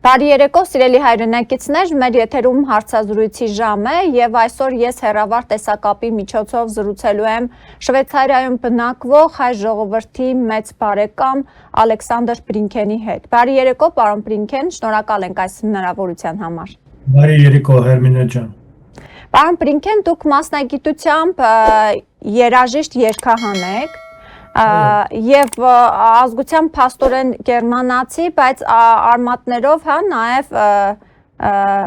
Բարի երեկո, սիրելի հայրենակիցներ, մեր եթերում հարցազրույցի ժամ է եւ այսօր ես հեռավար տեսակապի միջոցով զրուցելու եմ Շվեյցարիայում բնակվող հայ ժողովրդի մեծ բարեկամ Ալեքսանդր Բրինքենի հետ։ Բարի երեկո, պարոն Բրինքեն, շնորհակալ ենք այս հնարավորության համար։ Բարի երեկո, Հերմինե ջան։ Պարոն Բրինքեն, դուք մասնագիտությամբ երաժիշտ երգահան եք։ Եվ ազգությամբ փաստորեն գերմանացի, բայց արմատներով, հա, նաև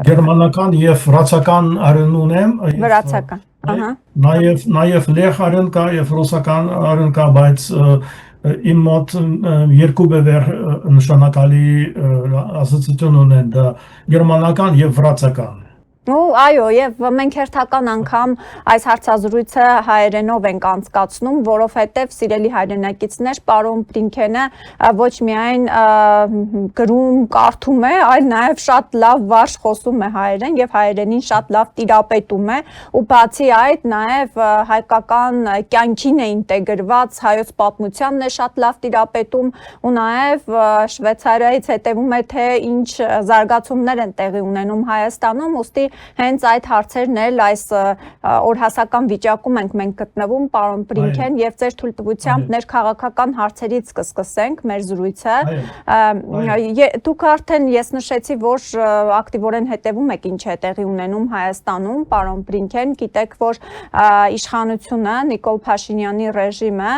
գերմանական եւ վրացական արեն ունեմ, վրացական, ահա։ Նաև լեհ արեն կա եւ ռուսական արեն կա, բայց իմ մոտ երկու բևեր նշանակալի ասոցիացիոն ունեն, դա գերմանական եւ վրացական։ Այո, եւ մենք հերթական անգամ այս հարցազրույցը հայերենով ենք անցկացնում, որովհետեւ սիրելի հայրենակիցներ, պարոն Բրինքենը ոչ միայն գրում, կարդում է, այլ նաեւ շատ լավ վարժ խոսում է հայերեն եւ հայերենին շատ լավ տիրապետում է, ու բացի այդ նաեւ հայկական կյանքին է ինտեգրված, հայոց պատմությանն է շատ լավ տիրապետում, ու նաեւ Շվեյցարիայից հետեւում է թե ինչ զարգացումներ են տեղի ունենում Հայաստանում, ուստի հենց այդ հարցերն էլ այս օրհասական վիճակում ենք մենք գտնվում, պարոն Բրինքեն, եւ ձեր թույլտվությամբ ներքաղաքական հարցերից կսկսենք մեր զրույցը։ Դուք արդեն ես նշեցի, որ ակտիվորեն հետևում եք ինչ է տեղի ունենում Հայաստանում, պարոն Բրինքեն, գիտեք, որ իշխանությունը, Նիկոլ Փաշինյանի ռեժիմը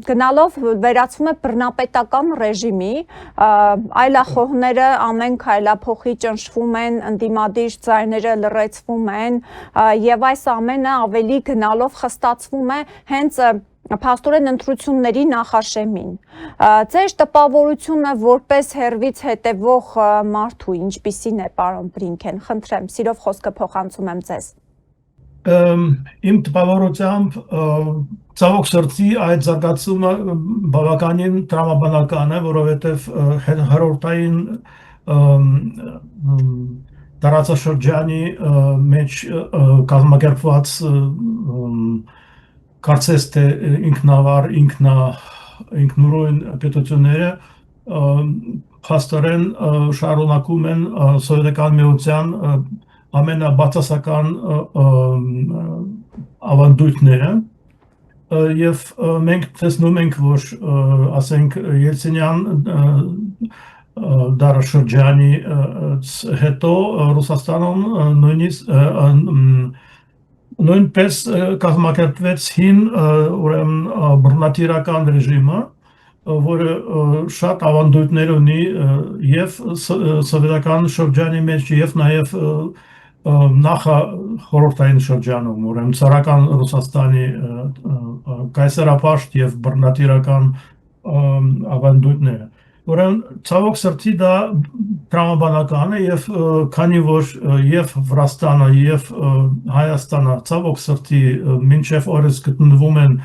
գնալով վերածվում է բռնապետական ռեժիմի, այլախոհները ամեն քայլափոխի ճնշվում են, ընդդիմադիր ձայները լռեցվում են եւ այս ամենը ավելի գնալով խստացվում է հենց փաստորեն ընտրությունների նախաշեմին։ Ձեր տպավորությունը որպես հերվից հետևող մարդու ինչպիսին է, պարոն Բրինքեն, խնդրեմ, սիրով խոսքը փոխանցում եմ ձեզ։ Իմ տպավորությամբ ցավոք սրտի այդ զարգացումը բավականին տրամաբանական է, որովհետեւ հերորդային տարածաշրջանի մեջ կազմակերպված կարծես թե ինքնավար ինքնուրույն պետությունները փաստորեն շարունակում են սովետական միության ամենաբացասական ավանդույթները եւ մենք տեսնում ենք, որ ասենք Ելցինյան դարաշրջանի հետո Ռուսաստանում նույնպես կազմակերպվեց հին ուրեմն բռնատիրական ռեժիմը, որը շատ ավանդույթներ ունի եւ սովետական շրջանի մեջ եւ նաեւ նախախորհրդային շրջանում, ուրեմն ցարական Ռուսաստանի կայսերապաշտ եւ բռնատիրական ավանդույթները։ Ուրեմն ցավոք սրտի դա տրամաբանական է եւ քանի որ եւ Վրաստանը եւ Հայաստանը ցավոք սրտի մինչեւ օրս գտնվում են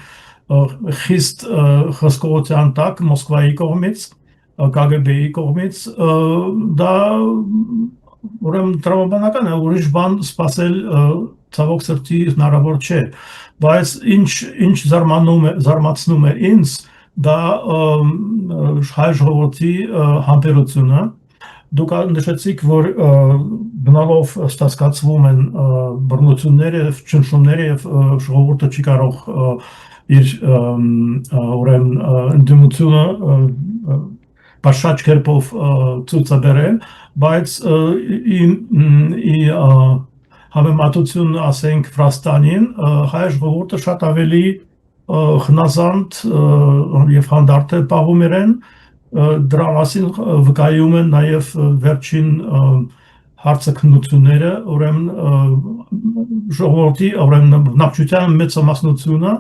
խիստ խսկողության տակ Մոսկվայի կողմից, KGB-ի կողմից, դա ուրեմն տրամաբանական է, ուրիշ բան սпасել ցավոք սրտի հնարավոր չէ, բայց ինչ զարմացնում է ինձ դա հայ ժողովրդի համբերությունը։ Դուք նշեցիք, որ գնալով ստացկացվում են բռնությունները եւ ճնշումները եւ ժողովուրդը չի կարող իր ուրեմն ընդդիմությունը բաշխ կերպով ցուցաբերել, բայց համեմատություն ասենք Վրաստանին, հայ ժողովուրդը շատ ավելի խնազանդ եւ հանդարտ է պահում իրեն, դրա մասին վկայում են նաեւ վերջին հարցաքննությունները, ուրեմն ժողովրդի, ուրեմն բնակչության մեծամասնությունը,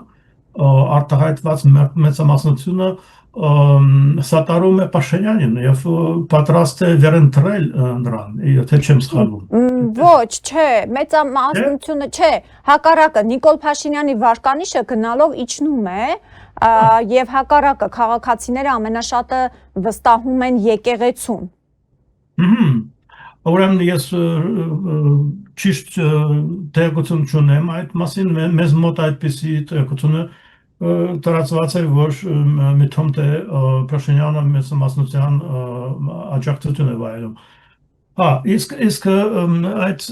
արտահայտված մեծամասնությունը սատարում է Փաշինյանին եւ պատրաստ է վերընտրել նրան, եթե չեմ սխալվում։ Ոչ, չէ, մեծամասնությունը չէ, հակառակը Նիկոլ Փաշինյանի վարկանիշը գնալով իջնում է եւ հակառակը քաղաքացիները ամենաշատը վստահում են եկեղեցուն։ Ուրեմն ես ճիշտ տեղեկություն չունեմ այդ մասին, մեզ մոտ այդպիսի տեղեկությունը տարածված էր, որ միտում թե Փաշինյանը մեծ մասնության աջակցություն է վայելում։ Իսկ այդ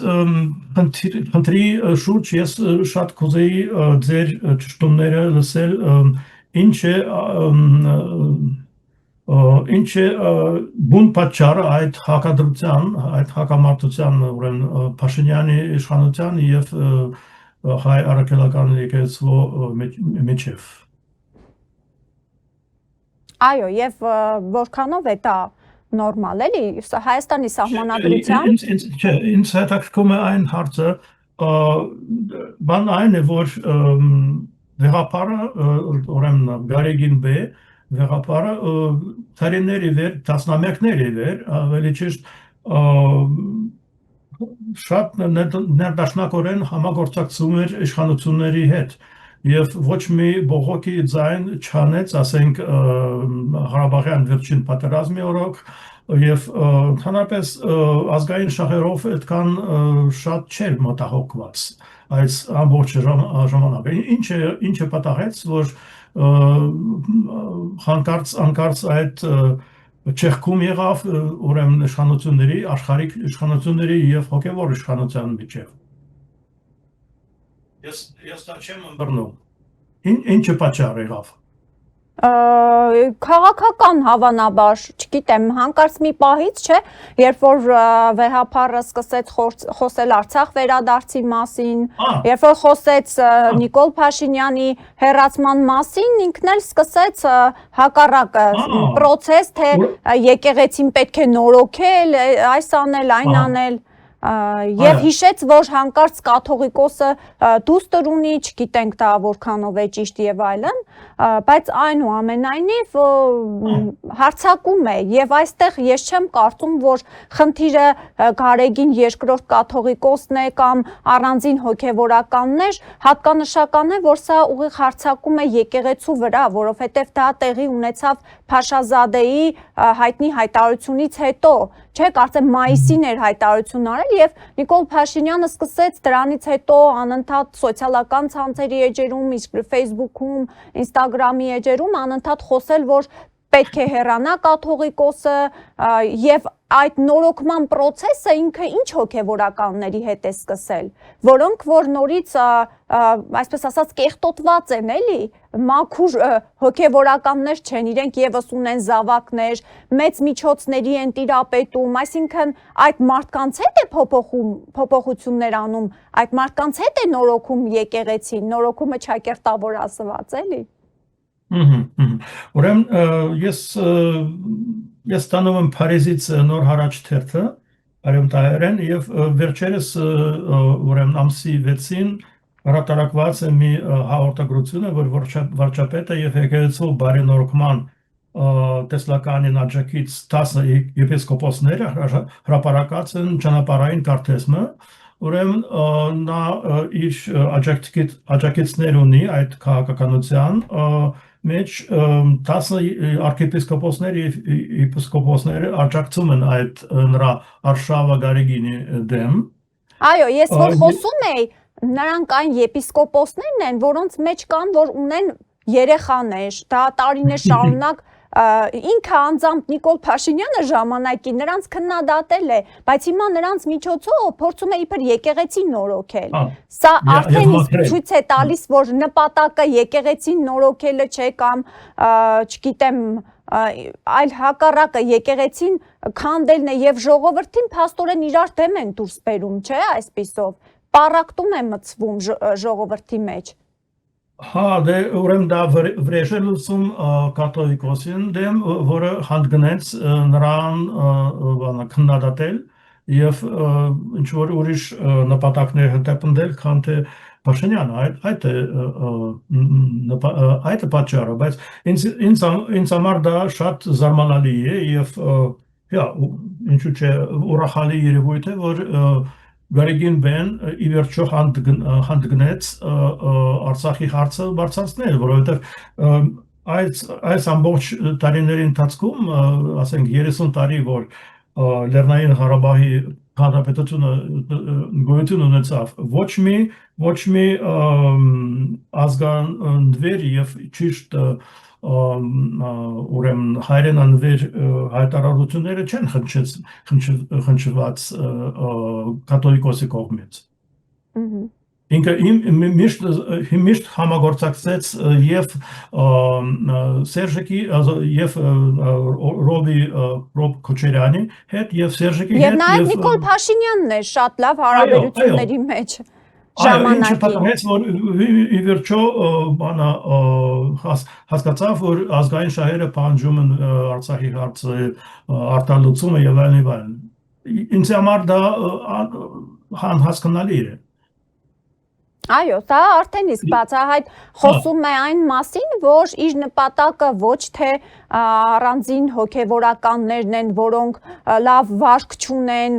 խնդրի շուրջ ես շատ կուզեի ձեր ճշտումները լսել, ինչ է բուն պատճառը այդ հակադրության, այդ հակամարտության ուրեմն Փաշինյանի իշխանության եւ հայ առաքելական եկեղեցու միջև։ Այո, եւ որքանով է դա նորմալ էլի Հայաստանի սահմանադրությամբ։ Ինձ հետաքրքրում է այն հարցը, բան այն է, որ վեղապարը ուրեմն Գարեգին B վեղապարը տարիների վեր, տասնամյակների վեր, ավելի ճիշտ շատ ներդաշնակորեն համագործակցում էր իշխանությունների հետ եւ ոչ մի բողոքի ձայն չանեց, ասենք Ղարաբաղյան վերջին պատերազմի օրոք եւ ընդհանրապես ազգային շահերով այդքան շատ չէր մտահոգված այս ամբողջ ժամանակը։ Ինչը պատահեց, որ հանկարծ այդ չեղքում եղավ ուրեմն իշխանությունների, աշխարհիկ իշխանությունների եւ հոգեվոր իշխանության միջև։ Ես դա չեմ ըմբռնում։ Ինչը պատճառ եղավ։ Քաղաքական հավանաբար, չգիտեմ, հանկարծ մի պահից, չէ, երբ որ վեհապարը սկսեց խոսել Արցախ վերադարձի մասին, երբ որ խոսեց Նիկոլ Փաշինյանի հեռացման մասին, ինքն էլ սկսեց հակառակը պրոցես, թե եկեղեցին պետք է նորոգել, այս անել, այն անել։ Եվ հիշեց, որ հանկարծ կաթողիկոսը դուստր ունի, չգիտենք դա որքանով է ճիշտ եւ այլն, բայց այնուամենայնիվ հարձակում է եւ այստեղ ես չեմ կարծում, որ խնդիրը Գարեգին երկրորդ կաթողիկոսն է կամ առանձին հոգեվորականներ, հատկանշական է, որ սա ուղիղ հարձակում է եկեղեցու վրա, որովհետեւ դա տեղի ունեցավ Փաշազադեի հայտնի հայտարարությունից հետո, չէ, կարծեմ մայիսին էր հայտարարություն արել եւ Նիկոլ Փաշինյանը սկսեց դրանից հետո անընդհատ սոցիալական ցանցերի էջերում, իսկ Facebook-ում, Instagram-ի էջերում անընդհատ խոսել, որ պետք է հեռանա կաթողիկոսը եւ այդ նորոգման process-ը ինքը ինչ հոգեվորականների հետ է սկսել, որոնք որ նորից այսպես ասած կեղտոտված են, էլի, մաքուր հոգեվորականներ չեն, իրենք եւս ունեն զավակներ, մեծ միջոցների են տիրապետում, այսինքն այդ մարդկանց հետ է փոփոխություններ անում, այդ մարդկանց հետ է նորոգում եկեղեցին, նորոգումը ճակերտավոր ասված, էլի։ Ուրեմն ես ստանում եմ Փարիզից նոր հարաճ թերթը, արևմտահայերեն եւ վերջերս ուրեմն ամսի 6-ին հրատարակված է մի հաղորդագրությունը, որ վարչապետը եւ եկեղեցու բարենորոգման տեսլականին աջակից 10 եպիսկոպոսները հրապարակած են ճանապարհային կարծեսը, ուրեմն նա իր աջակիցներ ունի այդ քաղաքականության մեջ 10 arczepiskopos-ներ եւ episkopos-ները աջակցում են այդ նրա Արշավա Գարեգինի դեմ։ Այո, ես որ խոսում եի, նրանք այն եպիսկոպոսներն են, որոնց մեջ կան, որ ունեն երեխաներ, դա տարիներ շարունակ ինքը անձամբ Նիկոլ Փաշինյանը ժամանակի նրանց քննադատել է, բայց հիմա նրանց միջոցով փորձում է իբր եկեղեցին նորոգել։ Սա արդեն ցույց է տալիս, որ նպատակը եկեղեցին նորոգելը չէ կամ, չգիտեմ, այլ հակառակը եկեղեցին քանդելն է եւ ժողովրդին փաստորեն իրար դեմ են դուրս բերում, չէ, այսպիսով։ Պարակտում է մցվում ժողովրդի մեջ։ Հա, դե ուրեմն դա վրեժելուսում կաթողիկոսին դեմ, որը հանդգնեց նրան քննադատել եւ ինչ որ ուրիշ նպատակներ հետապնդել, քան թե Փաշինյանը, այդ է պատճառը, բայց ինձ համար դա շատ զարմանալի է եւ ինչու՞ չէ ուրախալի երևույթ է, որ Գարեգին բեն ի վերջո հանդգնեց Արցախի հարցը բարձրացնել, որովհետև այս ամբողջ տարիների ընթացքում, ասենք 30 տարի, որ Լեռնային Ղարաբաղի հանրապետությունը գոյություն ունեցավ ոչ մի ազգանվեր եւ ճիշտ ուրեմն հայրենանվեր հայտարարությունները չեն խնչված կաթոլիկոսի կողմից։ Ինքը միշտ համագործակցեց եւ Սերժիկի եւ Ռոբ Քոչարյանի հետ եւ Սերժիկի հետ եւ նաեւ Նիկոլ Փաշինյանն է շատ լավ հարաբերությունների մեջ ժամանակին։ Պատահեց որ ի վերջո բանա հասկացավ որ ազգային շահերը պահանջում են Արցախի հարցը արտահայտումը եւ այլն։ Ինձ համար դա անհասկանալի է։ Այո, դա արդեն իսկ բացահայտ խոսում է այն մասին, որ իր նպատակը ոչ թե առանձին հոգևորականներն են, որոնք լավ վարք չունեն,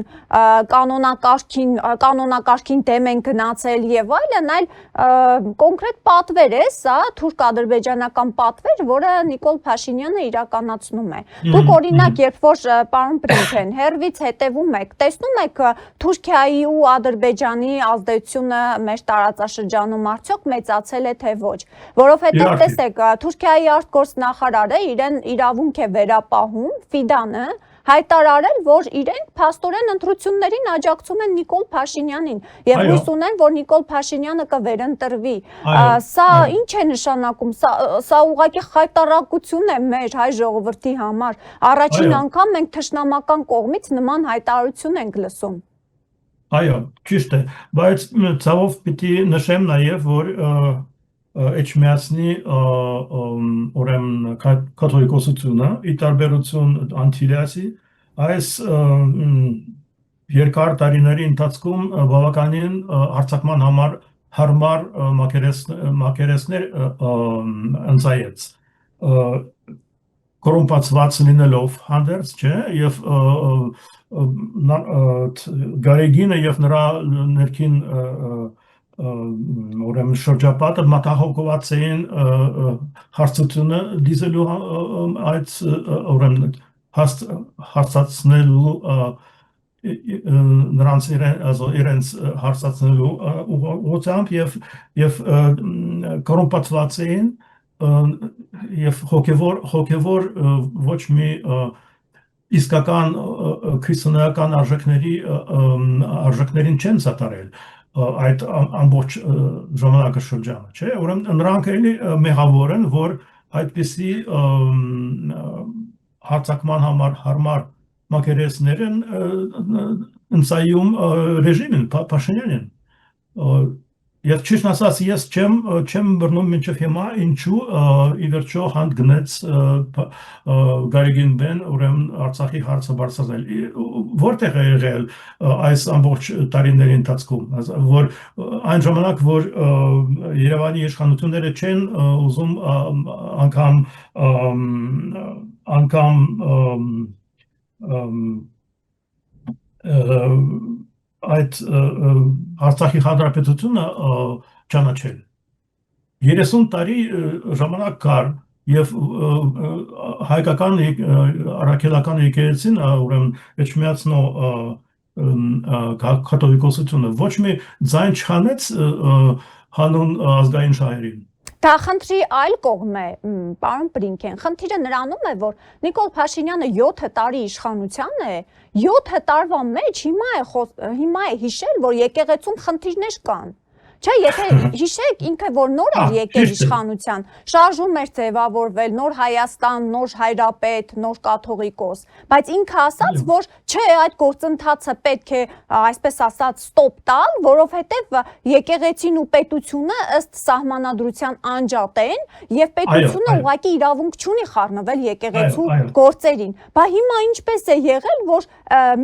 կանոնակարգին դեմ են գնացել եւ այլն, այլ կոնկրետ պատվեր է, սա թուրք-ադրբեջանական պատվեր, որը Նիկոլ Փաշինյանը իրականացնում է։ Դուք օրինակ, երբ որ պարոն Բլինքեն հերվից հետևում եք, տեսնում եք Թուրքիայի ու Ադրբեջանի ազդեցությունը մեր տարածաշրջանում արդյոք մեծացել է թե ոչ, որովհետև տեսեք, Թուրքիայի արտգործնախարարը իրեն իրավունք է վերապահում, Ֆիդանը հայտարարել, որ իրենք փաստորեն ընտրություններին աջակցում են Նիկոլ Փաշինյանին եւ հույս ունեն, որ Նիկոլ Փաշինյանը կվերընտրվի։ Սա ինչ է նշանակում, սա ուղղակի խայտարակություն է մեր հայ ժողովրդի համար։ Առաջին անգամ մենք թշնամական կողմից նման հայտարարություն ենք լսում։ Այո, ճիշտ է, բայց ցավով պիտի նշեմ նաև, որ Էջմիածնի ուրեմն կաթոլիկոսությունը ի տարբերություն Անտիլիասի այս երկար տարիների ընթացքում բավականին արձակման համար հարմար մակերեսներ ընծայեց կորումպացված լինելով հանդերձ, չէ, եւ Գարեգինը եւ նրա ներքին ուրեմն շրջապատը մտահոգված էին հարցությունը դիզելու այդ ուրեմն հարցացնելու նրանց իրենց հարցացնելու ուղղությամբ եւ կորումպացված էին եւ հոգեվոր ոչ մի իսկական քրիստոնեական արժեքներին չեն սատարել այդ ամբողջ ժամանակաշրջանը, չէ՞, ուրեմն նրանք էլի մեղավոր են, որ այդպիսի հարձակման համար հարմար մակերեսներն ընծայում ռեժիմին, Փաշինյանին։ Եվ ճիշտ ասած, ես չեմ բռնում մինչև հիմա ինչու ի վերջո հանդ գնեց Գարեգին բեն ուրեմն Արցախի հարցը բարձրացնել։ Որտեղ է եղել այս ամբողջ տարիների ընթացքում, որ այն ժամանակ, որ Երևանի իշխանությունները չեն ուզում անգամ այդ Արցախի հանրապետությունը ճանաչել։ 30 տարի ժամանակ կար եւ հայկական առաքելական եկեղեցին ուրեմն Էջմիածնո կաթոլիկոսությունը ոչ մի ձայն չհանեց հանուն ազգային շահերին։ Դա խնդրի այլ կողմ է, պարոն Բլինքեն, խնդիրը նրանում է, որ Նիկոլ Փաշինյանը 7 տարի իշխանության է, 7 տարվա մեջ հիմա է հիշել, որ եկեղեցում խնդիրներ կան։ Չէ, եթե հիշեք, ինքը որ նոր էր եկել իշխանության, շարժում էր ձևավորվել, նոր Հայաստան, նոր հայրապետ, նոր կաթողիկոս, բայց ինքը ասաց, որ չէ, այդ գործընթացը պետք է, այսպես ասած, ստոպ տալ, որովհետև եկեղեցին ու պետությունը ըստ սահմանադրության անջատ են եւ պետությունը ուղղակի իրավունք չունի խառնվել եկեղեցու գործերին։ Բա հիմա ինչպես է եղել, որ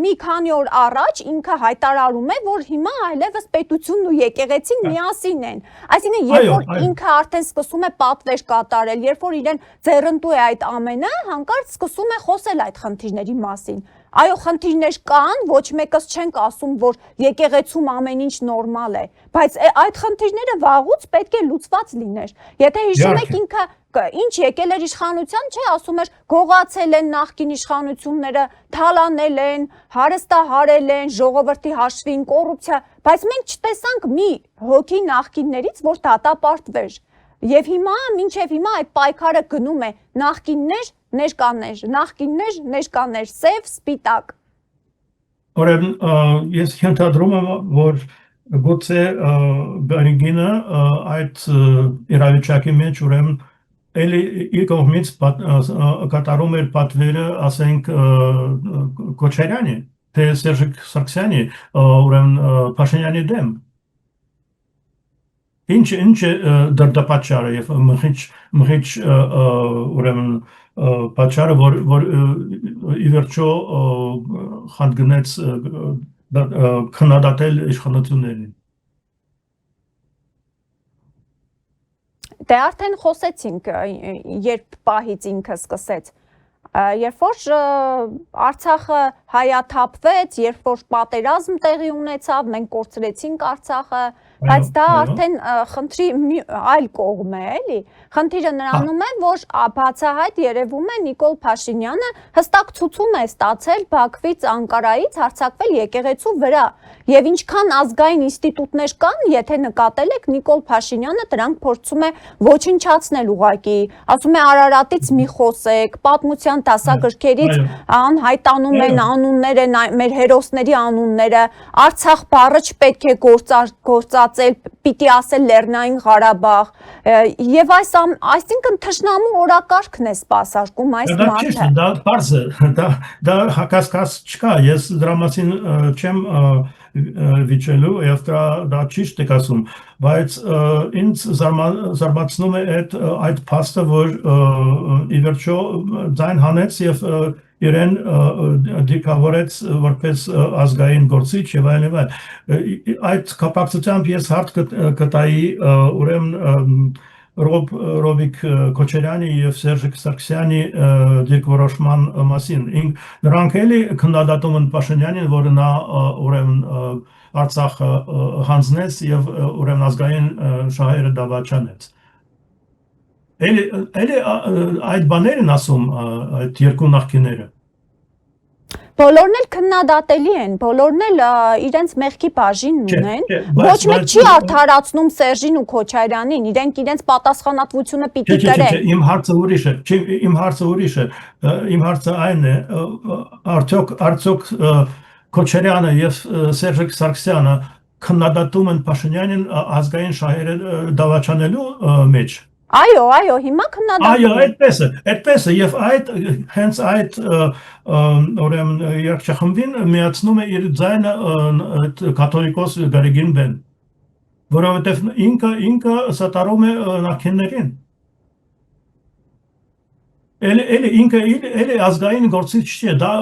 մի քանի օր առաջ ինքը հայտարարում է, որ հիմա այլևս պետությունն ու եկեղեցին միասին են։ Այսինքն, երբ որ ինքը արդեն սկսում է պատվեր կատարել, երբ որ իրեն ձեռնտու է այդ ամենը, հանկարծ սկսում է խոսել այդ խնդիրների մասին։ Այո, խնդիրներ կան, ոչ մեկս չենք ասում, որ եկեղեցում ամեն ինչ նորմալ է, բայց այդ խնդիրները վաղուց պետք է լուծված լիներ։ Եթե հիշում եք, ինքը կը, ինչ եկել էր իշխանության, չէ, ասում էր գողացել են նախկին իշխանությունները, թալանել են, հարստահարել են, ժողովրդի հաշվին կոռուպցիա, բայց մենք չտեսանք մի հոգի նախկիններից, որ դատապարտվեր։ Եվ հիմա, մինչև հիմա այդ պայքարը գնում է նախկիններ, ներկաներ, նախկիններ, ներկաներ, սև, սպիտակ։ Ուրեմն ես ենթադրում եմ, որ գուցե Գարիգինը այդ իրավիճակի մեջ ուրեմն էլի իր կողմից կատարում էր պատվերը, ասենք Քոչարյանի, թե Սերժիկ Սարգսյանի, ուրեմն Փաշինյանի դեմ։ Ինչ դրդապատճառը եւ մխիչ ուրեմն պատճառը, որ ի վերջո խանդգնեց քննադատել իշխանություններին։ Դե արդեն խոսեցինք, երբ պահից ինքը սկսեց։ Երբ որ Արցախը հայաթափվեց, երբ որ պատերազմ տեղի ունեցավ, մենք կորցրեցինք Արցախը, բայց դա արդեն խնդրի այլ կողմ է, էլի։ Խնդիրը նրանում է, որ բացահայտ երևում է Նիկոլ Փաշինյանը հստակ ցուցում է ստացել Բաքվից, Անկարայից հարձակվել եկեղեցու վրա։ Եվ ինչքան ազգային ինստիտուտներ կան, եթե նկատել եք, Նիկոլ Փաշինյանը դրանք փորձում է ոչնչացնել ուղղակի, ասում է Արարատից մի խոսեք, պատմության դասագրքերից անհայտանում են անունները, մեր հերոսների անունները, Արցախ բառը չպետք է գործածել, պիտի ասել Լեռնային Ղարաբաղ, եւ այսինքն թշնամու օրակարգն է սպասարկում այս մարդը։ Դա բարձ է, դա հակասկած չկա, ես դրա մասին չեմ վիճելու եւ դա ճիշտ եք ասում, բայց ինձ զարմացնում է այդ փաստը, որ ի վերջո ձայն հանեց եւ իրեն դիկավորեց որպես ազգային գործիչ եւ այլն։ Այդ կապակցությամբ ես հարց կտայի ուրեմն Ռոբիկ Քոչարյանի եւ Սերժիկ Սարգսյանի դիրքորոշման մասին։ Նրանք էլի քննադատում են Փաշինյանին, որ նա ուրեմն Արցախը հանձնեց եւ ուրեմն ազգային շահերը դավաճանեց։ Էլի այդ բաներն ասում այդ երկու նախկինները։ Բոլորն էլ քննադատելի են, բոլորն էլ իրենց մեղքի բաժին ունեն, ոչ մեկ չի արդարացնում Սերժին ու Քոչարյանին, իրենք իրենց պատասխանատվությունը պիտի կրեն։ Իմ հարցը ուրիշ է, իմ հարցը այն է, արդյոք Քոչարյանը եւ Սերժիկ Սարգսյանը քննադատում են Փաշինյանին ազգային շահերը դավաճանելու մեջ։ Այո, հիմա քննադատում են։ Այո, այդպես է, եւ հենց այդ ուրեմն երկչախմբին միացնում է իր ձայնը կաթոլիկոս Գարիգին բեն, որովհետեւ ինքը սատարում է նախկիններին։ Էլի ազգային գործիչ չէ, դա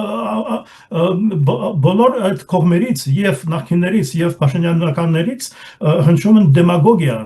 բոլոր այդ կողմերից եւ նախկիններից եւ փաշինյանականներից հնչում են դեմագոգիա։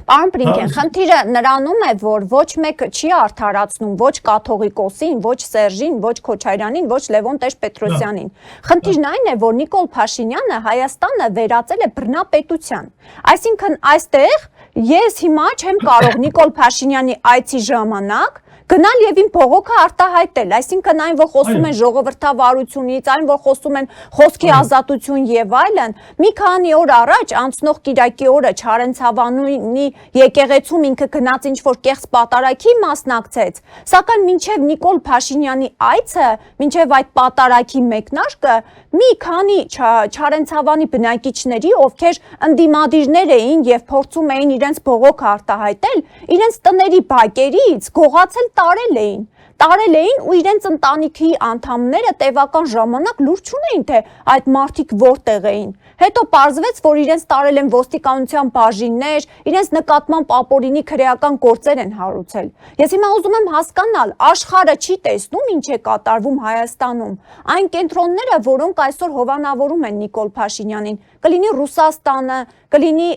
Պարոն Բրինքեն, խնդիրը նրանում է, որ ոչ մեկը չի արդարացնում ոչ կաթողիկոսին, ոչ Սերժին, ոչ Քոչարյանին, ոչ Լևոն Տեր-Պետրոսյանին։ Խնդիրն այն է, որ Նիկոլ Փաշինյանը Հայաստանը վերածել է բռնապետության։ Այսինքն այստեղ ես հիմա չեմ կարող Նիկոլ Փաշինյանի այցի ժամանակ գնալ եւ իմ փողոքը արտահայտել, այսինքն այն, որ խոսում են ժողովրդավարությունից, այն, որ խոսում են խոսքի ազատություն եւ այլն, մի քանի օր առաջ անցնող Կիրակի օրը Չարենցավանի եկեղեցում ինքը գնաց ինչ-որ կեղծ պատարագի մասնակցեց, սակայն մինչև Նիկոլ Փաշինյանի այցը, մինչև այդ պատարագի մեկնարկը, մի քանի Չարենցավանի բնակիչների, ովքեր ընդդիմադիրներ էին եւ փորձում էին իրենց փողոքը արտահայտել, իրենց տների բակերից գողացել տարել էին ու իրենց ընտանիքի անդամները տևական ժամանակ լուր չունեին, թե այդ մարդիկ որտեղ էին։ Հետո պարզվեց, որ իրենց տարել են ոստիկանության բաժիններ, իրենց նկատմամբ ապօրինի քրեական գործեր են հարուցել։ Ես հիմա ուզում եմ հասկանալ, աշխարհը չի տեսնում ինչ է կատարվում Հայաստանում։ Այն կենտրոնները, որոնք այսօր հովանավորում են Նիկոլ Փաշինյանին, կլինի Ռուսաստանը, կլինի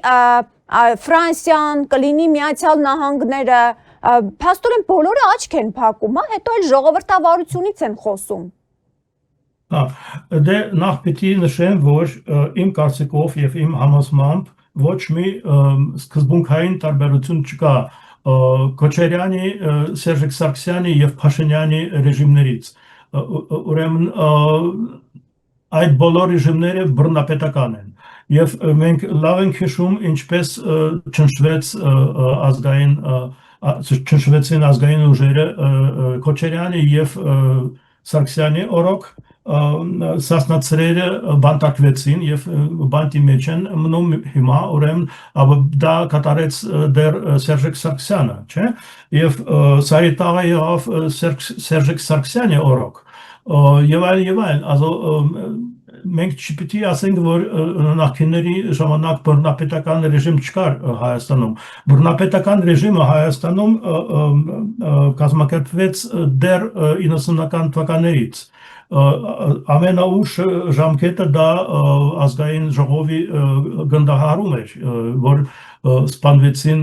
Ֆրանսիան, կլինի Միացյալ Նահանգները, փաստորեն բոլորը աչք են փակում, հետո էլ ժողովրդավարությունից են խոսում։ Դե նախ պիտի նշեմ, որ իմ կարծիքով եւ իմ համոզմամբ ոչ մի սկզբունքային տարբերություն չկա Քոչարյանի, Սերժիկ Սարգսյանի եւ Փաշինյանի ռեժիմներից։ Ուրեմն այդ բոլոր ռեժիմները բռնապետական են եւ մենք լավ ենք հիշում ինչպես չնչվեցին ազգային ուժերը Քոչարյանի եւ Սարգսյանի օրոք սասնացրերը բանտարկվեցին եւ բանտի մեջ են մնում հիմա ուրեմն դա կատարեց դեռ Սերժիկ Սարգսյանը, չէ՞, եւ Սարիտաղը եղավ Սերժիկ Սարգսյանի օրոք եւ այլն, also մենք չպիտի ասենք, որ նախկինների ժամանակ բռնապետական ռեժիմ չկար Հայաստանում։ Բռնապետական ռեժիմը Հայաստանում կազմակերպվեց դեռ 90-ական թվականներից։ Ամենաուշ ժամկետը դա ազգային ժողովի գնդահարում էր, որ սպանվեցին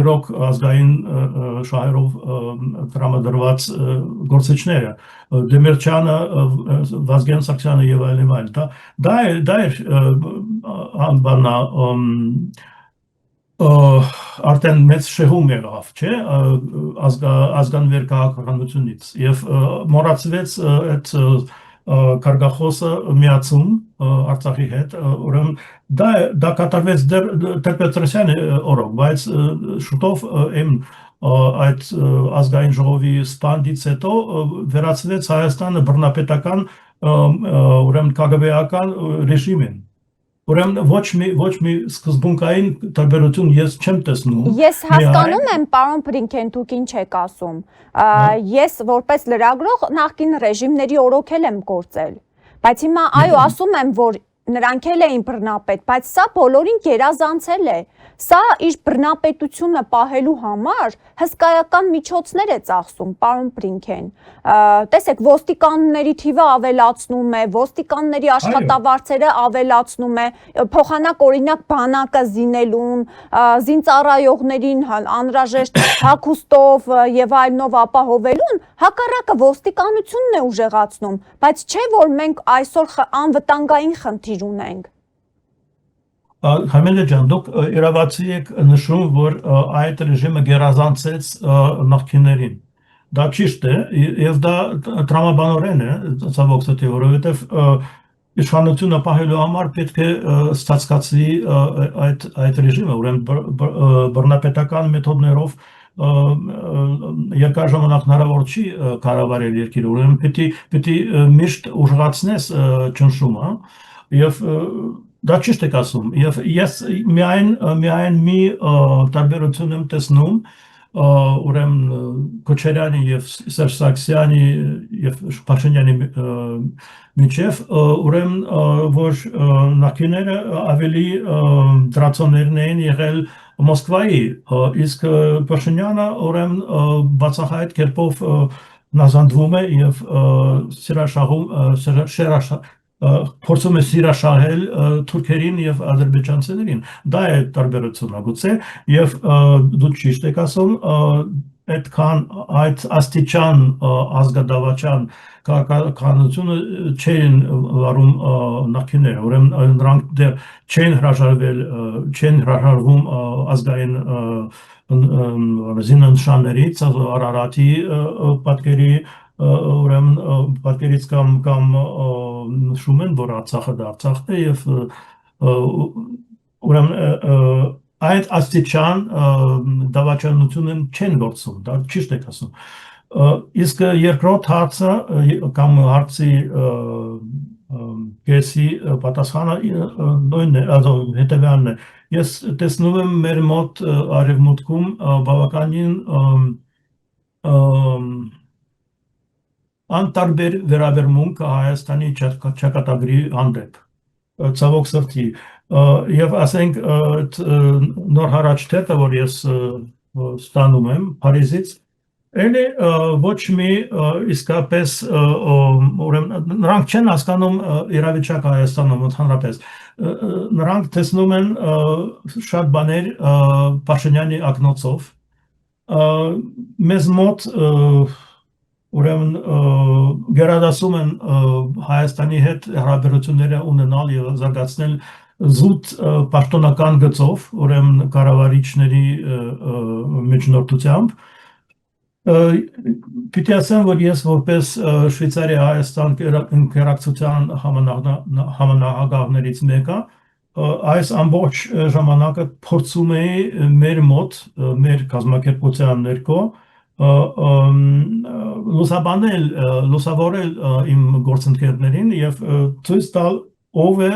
իրոք ազգային շահերով տրամադրված գործիչները, Դեմիրճյանը, Վազգեն Սարգսյանը եւ այլն։ Դա էր անբանա արդեն մեծ շեղում եղավ, չէ, ազգանվեր քաղաքականությունից եւ մոռացվեց այդ կարգախոսը միացում Արցախի հետ, ուրեմն դա կատարվեց դեռ Տեր-Պետրոսյանի օրոք, բայց շուտով այդ ազգային ժողովի սպանդից հետո վերածվեց Հայաստանը բռնապետական ուրեմն KGB-ական ռեժիմին։ Ուրեմն ոչ մի սկզբունքային տարբերություն ես չեմ տեսնում։ Ես հասկանում եմ, պարոն Բրինքեն, դուք ինչ եք ասում։ Ես որպես լրագրող նախկին ռեժիմների օրոք եմ գործել։ Բայց հիմա այո, ասում եմ, որ նրանք էլ էին բռնապետ, բայց սա բոլորին գերազանցել է։ Սա իր բռնապետությունը պահելու համար հսկայական միջոցներ է ծախսում, պարոն Բրինքեն։ Տեսեք, ոստիկանների թիվը ավելացնում է, ոստիկանների աշխատավարձերը ավելացնում է, փոխանակ օրինակ բանակը զինելուն, զինծառայողներին անհրաժեշտ հագուստով եւ այլնով ապահովելուն, հակառակը ոստիկանությունն է ուժեղացնում, բայց չէ որ մենք այսօր անվտանգային խնդիր ունենք։ Համենե ջան, դուք իրավացի եք նշում, որ այդ ռեժիմը գերազանցեց նախկիններին։ Դա ճիշտ է, եւ դա տրամաբանորեն է, ցավոք սրտի, որովհետեւ իշխանությունը պահելու համար պետք է ստացկացվի այդ ռեժիմը, ուրեմն բռնապետական մեթոդներով երկար ժամանակ հնարավոր չի կառավարել երկիրը, ուրեմն պիտի միշտ ուժեղացնես ճնշումը եւ դա ճիշտ եք ասում, եւ ես միայն մի տարբերություն եմ տեսնում, ուրեմն Քոչարյանի եւ Սերժ Սարգսյանի եւ Փաշինյանի միջեւ, ուրեմն որ նախկիները ավելի դրացոներն էին եղել Մոսկվայի, իսկ Փաշինյանը ուրեմն բացահայտ կերպով նազանդվում է եւ փորձում է սիրաշահել թուրքերին եւ ադրբեջանցիներին։ Դա է տարբերությունը գուցե եւ դու ճիշտ եք ասում, այդքան այդ աստիճան ազգադավաճան քաղաքականությունը չէին վարում նախկինները, ուրեմն նրանք դեռ չեն հրաժարվում ազգային զինանշաններից, Արարատի պատկերի ուրեմն պատկերից կամ նշում են, որ Արցախը դա Արցախն է եւ ուրեմն այդ աստիճան դավաճանությունը չեն գործում, դա ճիշտ եք ասում։ Իսկ երկրորդ հարցը կամ հարցի կեսի պատասխանը նույնն է, հետևյալն է։ Ես տեսնում եմ մեր մոտ արևմուտքում բավականին անտարբեր վերաբերմունք Հայաստանի ճակատագրի հանդեպ, ցավոք սրտի, եւ ասենք նոր հարաճթերթը, որ ես ստանում եմ Փարիզից, էլի ոչ մի իսկապես ուրեմն նրանք չեն հասկանում իրավիճակը Հայաստանում ընդհանրապես, նրանք տեսնում են շատ բաներ Փաշինյանի ակնոցով, մեզ մոտ ուրեմն գերադասում են Հայաստանի հետ հարաբերությունները ունենալ եւ զարգացնել զուտ պաշտոնական գծով, ուրեմն կառավարիչների միջնորդությամբ Պիտի ասեմ, որ ես որպես Շվեյցարիա-Հայաստան ինտերակցիան համանախագահներից մեկը այս ամբողջ ժամանակը փորձում էի մեր մոտ, մեր կազմակերպության ներքո լուսավորել իմ գործընկերներին եւ ցույց տալ ով է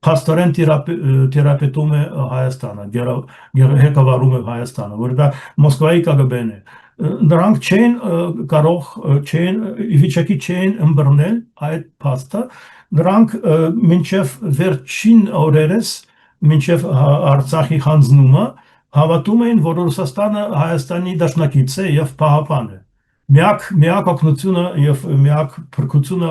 Փաստորեն թերապետում է Հայաստանը, ղեկավարում է Հայաստանը, որ դա Մոսկվայի KGB-ն է։ Նրանք չեն կարող, վիճակի չեն ըմբռնել այդ փաստը, նրանք մինչև վերջին օրերս, մինչև Արցախի հանձնումը, հավատում էին, որ Ռուսաստանը Հայաստանի դաշնակից է եւ պահապան է։ Միակ օգնությունը եւ միակ փրկությունը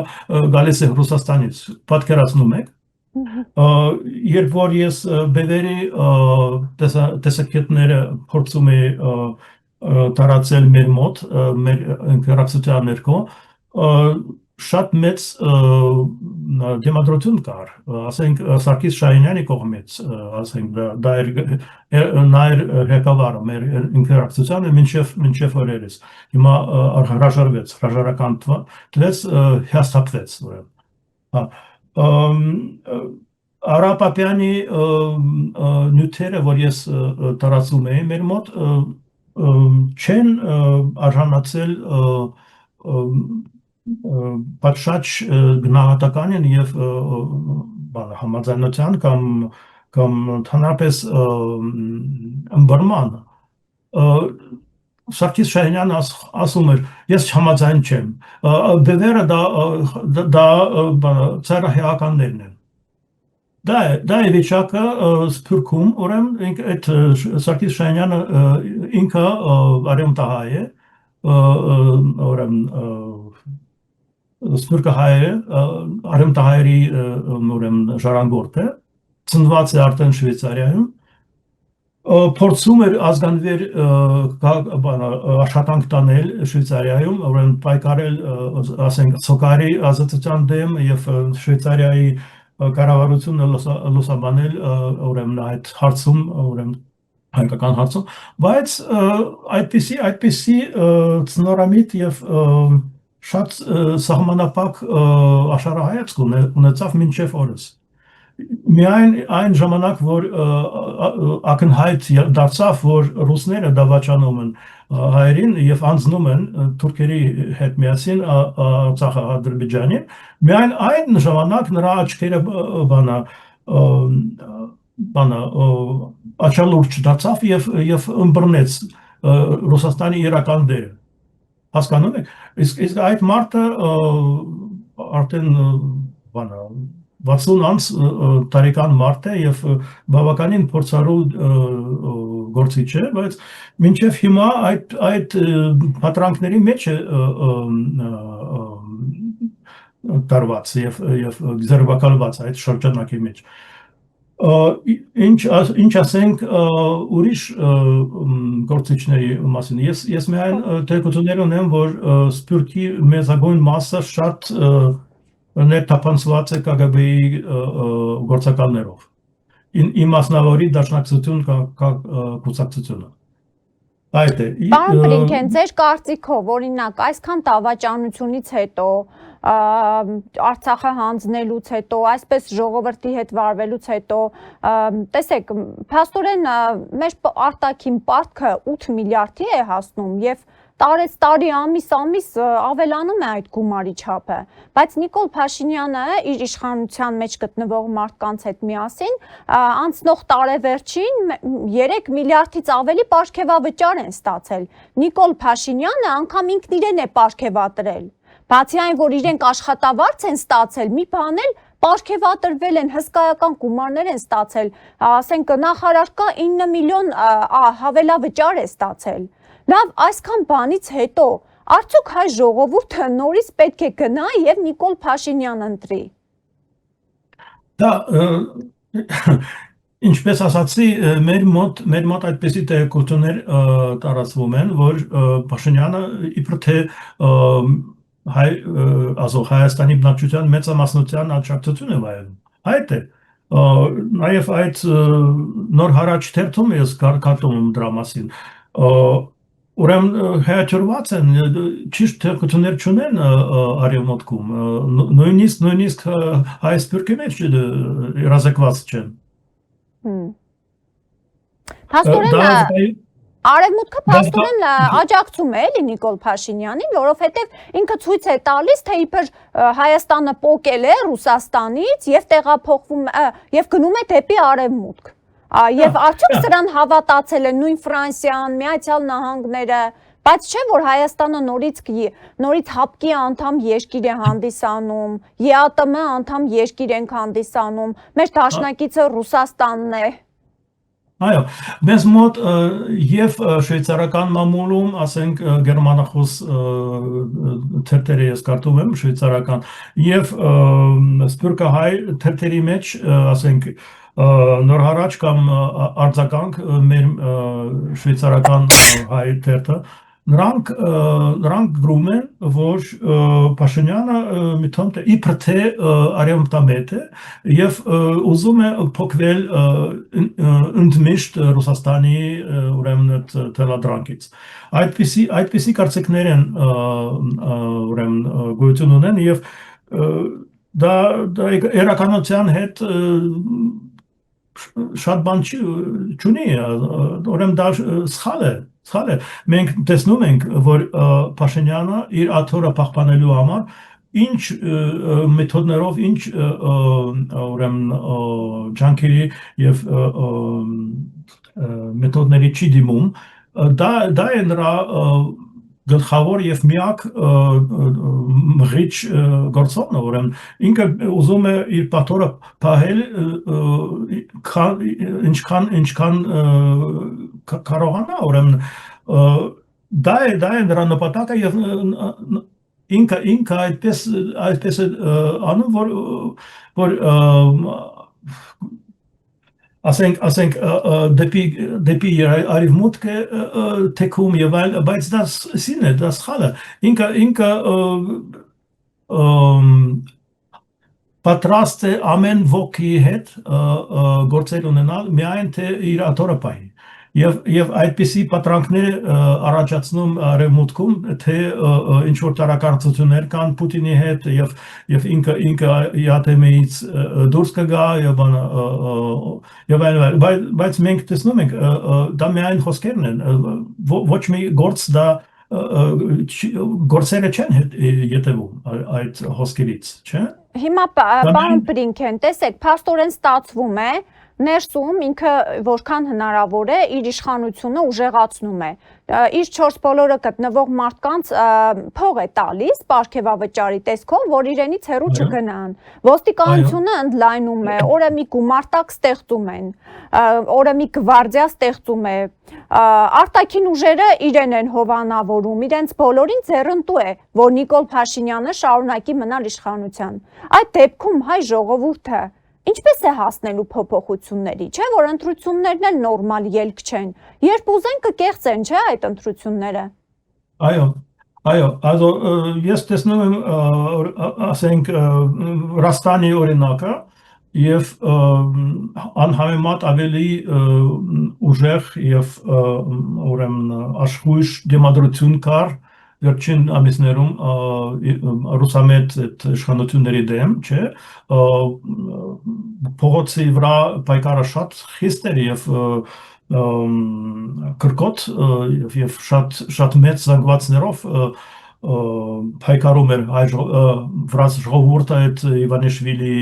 գալիս է Ռուսաստանից։ Պատկերացնում եք։ Երբ որ ես բևերի տեսակետները փորձում էի տարածել մեր մոտ, մեր ինտերակցիան ներքո, շատ մեծ դեմադրություն կար, ասենք Սարգիս Շահինյանի կողմից, ասենք դա էր ղեկավարը մեր ինտերակցիանը մինչև օրերս։ Հիմա հրաժարվեց, հրաժարական տվեց, հիասթափվեց, Արապապյանի նյութերը, որ ես տարածում էի մեր մոտ, չեն արժանացել պատշաճ գնահատականին եւ համաձայնության կամ ընդհանրապես ըմբռնման։ Սարգիս Շահինյանը ասում էր, ես համաձայն չեմ, բևերը դա ծայրահեղականներն են։ Դա է վիճակը Սփյուռքում, ուրեմն այդ Սարգիս Շահինյանը ինքը արևմտահայ է, ուրեմն Սփյուռքը հայ է, արևմտահայերի ուրեմն ժառանգորդ է, ծնված է արդեն Շվեյցարիայում, փորձում էր ազգանվեր աշխատանք տանել Շվեյցարիայում, ուրեմն պայքարել, ասենք, սոկարի ազատության դեմ եւ Շվեյցարիայի կառավարությունը լուսաբանել ուրեմն այդ հարցում, ուրեմն հայկական հարցում, բայց այդպիսի ցնորամիտ եւ շատ սահմանափակ աշխարհայացք ունեցավ մինչև օրս։ Միայն այն ժամանակ, որ ակնհայտ դարձավ, որ ռուսները դավաճանում են հայերին եւ անցնում են թուրքերի հետ միասին Արցախ-Ադրբեջանին, միայն այն ժամանակ նրա աչքերը աչալուրջ դարձավ եւ ըմբռնեց Ռուսաստանի իրական դերը։ Հասկանում եք։ Իսկ այդ մարդը արդեն 60 տարեկան մարդ է եւ բավականին փորձառու գործիչ է, բայց մինչեւ հիմա այդ պատրանքների մեջ է տարված եւ ձերբակալված այդ շրջանակի մեջ։ Ինչ ասենք ուրիշ գործիչների մասին, ես միայն տեղեկություններ ունեմ, որ Սփյուռքի մեծագույն մասը շատ ներթափանցված է KGB-ի գործակալներով։ Իմ մասնավորի դաշնակցություն կուսակցությունը։ Այդ է։ Պարոն Բլինքեն, ձեր կարծիքով, օրինակ, այսքան դավաճանությունից հետո, Արցախը հանձնելուց հետո, այսպես ժողովրդի հետ վարվելուց հետո, տեսեք, փաստորեն մեր արտաքին պարտքը 8 միլիարդի է հասնում եւ տարի ամիս ավելանում է այդ գումարի չափը, բայց Նիկոլ Փաշինյանը իր իշխանության մեջ գտնվող մարդկանց հետ միասին անցնող տարեվերջին 3 միլիարդից ավելի պարգևավճար են ստացել։ Նիկոլ Փաշինյանը անգամ ինքն իրեն է պարգևատրել։ Բացի այն, որ իրենք աշխատավարձ են ստացել, մի բան էլ պարգևատրվել են, հսկայական գումարներ են ստացել, ասենք նախարարկա 9 միլիոն հավելավճար է ստացել։ Լավ, այսքան բանից հետո, արդյոք հայ ժողովուրդը նորից պետք է գնա եւ Նիկոլ Փաշինյան ընտրի։ Դա ինչպես ասացի, մեր մոտ այդպիսի տեղեկություններ տարածվում են, որ Փաշինյանը իբր թե Հայաստանի բնակչության մեծամասնության աջակցություն է վայելում։ Այդ է նաև այդ նոր հարաճ թերթում ես կարդում եմ դրա մասին։ Ուրեմն հայացորված են ճիշտ թերություններ չունեն արևմուտքում, նույնիսկ հայ սփյուռքի մեջ երազեկված չեն։ Փաստորեն Արևմուտքը փաստորեն աջակցում է էլի Նիկոլ Փաշինյանին, որովհետև ինքը ցույց է տալիս, թե իբր Հայաստանը պոկել է Ռուսաստանից եւ տեղափոխվում եւ գնում է դեպի Արևմուտք։ Եվ արդյոք սրան հավատացել են նույն Ֆրանսիան, Միացյալ Նահանգները, բայց չէ որ Հայաստանը նորից հապկի անդամ երկիր է հանդիսանում, ԵԱՏՄ անդամ երկիր ենք հանդիսանում, մեր դաշնակիցը Ռուսաստանն է։ Այո, մեզ մոտ եւ շվեյցարական մամուլում, ասենք գերմանախոս թերթերը ես կարդում եմ շվեյցարական եւ սփյուռքահայ թերթերի մեջ, ասենք նոր հարաճ կամ արձագանք մեր շվեյցարական հայ թերթը նրանք գրում են, որ Փաշինյանը միտում թե իբր թե արևմտամետ է եւ ուզում է փոխվել ընդմիշտ Ռուսաստանի ուրեմն թելադրանքից։ Այդպիսի կարծիքներ են ուրեմն գոյություն ունեն եւ դա իրականության հետ շատ բան չունի, ուրեմն դա սխալ է։ Մենք տեսնում ենք, որ Փաշինյանը իր աթոռը պահպանելու համար ինչ մեթոդներով, ինչ ուրեմն ջանքերի եւ մեթոդների չի դիմում, դա է նրա գլխավոր եւ միակ մղիչ գործոնը, ուրեմն ինքը ուզում է իր պատորը պահել ինչքան կարողանա, ուրեմն դա է նրա նպատակը եւ ինքը այդպես է անում, որ ասենք դեպի արևմուտքը թեքում եւ այլ, բայց դա սին է, դա սխալ է։ Ինքը պատրաստ է ամեն ոքի հետ գործել ունենալ, միայն թե իր աթոռը պահի։ Եվ այդպիսի պատրանքներ առաջացնում արևմուտքում, թե ինչ որ տարակարծություններ կան Պուտինի հետ եւ ինքը ԵԱՏՄ-ից դուրս կգա եւ բայց մենք տեսնում ենք դա միայն խոսքերն են, ոչ մի գործ դա գործերը չեն յետևում այդ խոսքերից, չէ՞։ Հիմա պարոն Բլինքեն, տեսեք, փաստորեն ստացվում է ներսում ինքը որքան հնարավոր է իր իշխանությունը ուժեղացնում է։ Իր 4 բոլորը գտնվող մարդկանց փող է տալիս պարգևավճարի տեսքով, որ իրենից հեռու չգնան։ Ոստիկանությունը ընդլայնում է, օրը մի գումարտակ ստեղծում են, օրը մի գվարդիա ստեղծում է։ Արտաքին ուժերը իրեն են հովանավորում, իրենց բոլորին ձեռնտու է, որ Նիկոլ Փաշինյանը շարունակի մնալ իշխանության։ Այդ դեպքում հայ ժողովուրդը ինչպես է հասնելու փոփոխությունների, չէ՞ որ ընտրություններն էլ նորմալ ելք չեն։ Երբ ուզեն կկեղծեն, չէ՞ այդ ընտրությունները։ Այո, ես տեսնում եմ, ասենք Ռաստանի օրինակը եւ անհամեմատ ավելի ուժեղ եւ ուրեմն աշխույժ դեմադրություն կար վերջին ամիսներում ռուսամետ իշխանությունների դեմ, չէ, փողոցի վրա պայքարը շատ խիստ էր եւ կրկոտ եւ շատ մեծ զանգվածներով պայքարում էր վրաց ժողովուրդը այդ Իվանիշվիլի